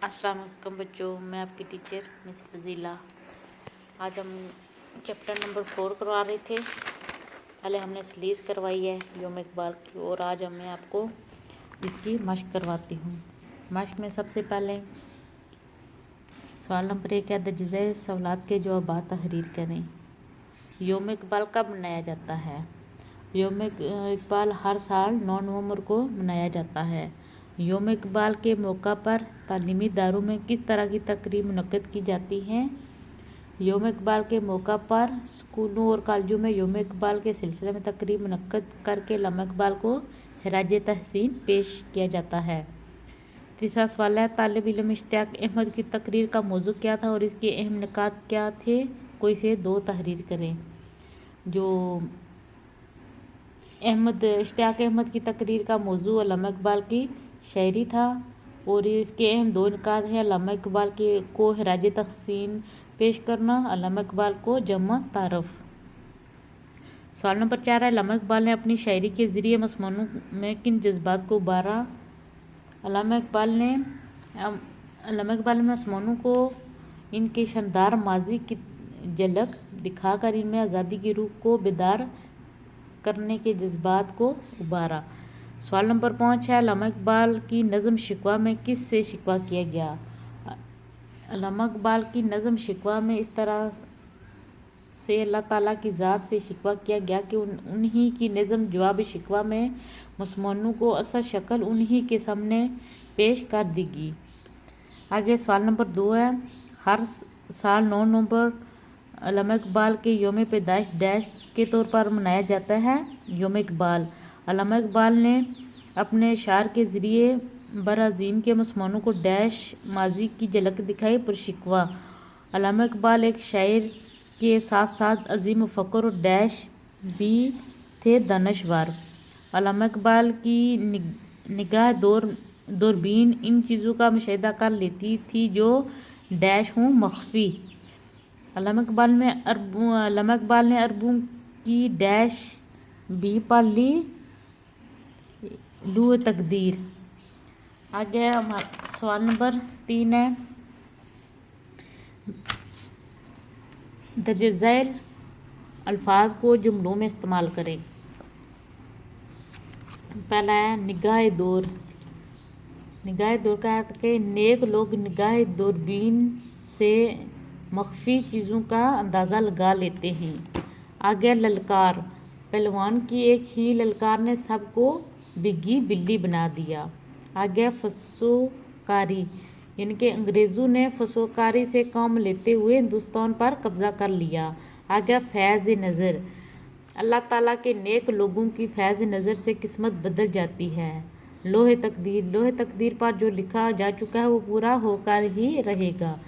अस्सलाम वालेकुम बच्चों, मैं आपकी टीचर मिस फजीला। आज हम चैप्टर नंबर 4 करवा रहे थे। पहले हमने सलीस करवाई है योम इकबाल की, और आज मैं आपको इसकी मश्क करवाती हूँ। मश्क में सबसे पहले सवाल नंबर 1 है, दर्ज सवालात के जवाब तहरीर करें। योम इकबाल कब मनाया जाता है? योम इकबाल हर साल 9 नवंबर को मनाया जाता है। योम इकबाल के मौका पर तालीमी इदारों में किस तरह की तकरीब मुनक्कद की जाती हैं? योम इकबाल के मौका पर स्कूलों और कॉलेजों में योम इकबाल के सिलसिले में तकरीब मुनक्कद करके अल्लामा इकबाल को खिराज तहसीन पेश किया जाता है। तीसरा सवाल है, तालिब इल्म इश्तियाक अहमद की तकरीर का मौजू क्या था और इसके अहम निकात क्या थे? कोई से 2 तहरीर करें। जो इश्तियाक अहमद की तकरीर का मौजू अल्लामा इकबाल की शायरी था, और इसके अहम 2 निकात हैं। अल्लामा इकबाल को खिराज तहसीन पेश करना, अल्लामा इकबाल को जमा तारफ़। सवाल नंबर 4 है, अल्लामा इकबाल ने अपनी शायरी के ज़रिए मसमूनों में किन जज्बात को उभारा? अल्लामा इकबाल ने मसमूनों को इनके शानदार माजी की झलक दिखाकर इनमें आज़ादी की रूह को बेदार करने के जज्बात को उभारा। सवाल नंबर 5 है, अल्लामा इकबाल की नज़म शिकवा में किस से शिकवा किया गया? अल्लामा इकबाल की नज़म शिकवा में इस तरह से अल्लाह ताला की ज़ात से शिकवा किया गया कि उन्हीं की नज़म जवाब शिकवा में मसमूनों को असल शक्ल उन्हीं के सामने पेश कर देगी। आगे सवाल नंबर 2 है, हर साल 9 नवंबर अल्लामा इकबाल के योम पैदाइश डैश के तौर पर मनाया जाता है। योम इकबाल अल्लामा इकबाल ने अपने शार के ज़रिए बराज़ीम के मसमूनों को डैश माजी की झलक दिखाई पर शिकवा। अल्लामा इकबाल एक शायर के साथ साथ अजीम मुफक्किर और डैश भी थे दानश्वर। अल्लामा इकबाल की निगाह दूरबीन इन चीज़ों का मुशाहिदा कर लेती थी जो डैश हूँ मख्फी। अल्लामा इकबाल ने अरबों की डैश भी पढ़ ली लूह तकदीर। आगे हमारा सवाल नंबर 3 है, दर्ज झैल अल्फाज को जुमलों में इस्तेमाल करें। पहला है, निगाह दौर। निगाह दौर का अर्थ है नेक लोग निगाह दूरबीन से मख्फी चीज़ों का अंदाज़ा लगा लेते हैं। आगे ललकार, पहलवान की एक ही ललकार ने सबको बिग्गी बिल्ली बना दिया। आगे फसोकारी, यानी कि अंग्रेज़ों ने फसोकारी से काम लेते हुए हिंदुस्तान पर कब्ज़ा कर लिया। आगे फैज़ नज़र, अल्लाह ताला के नेक लोगों की फैज़ नज़र से किस्मत बदल जाती है। लोहे तकदीर, लोहे तकदीर पर जो लिखा जा चुका है वो पूरा होकर ही रहेगा।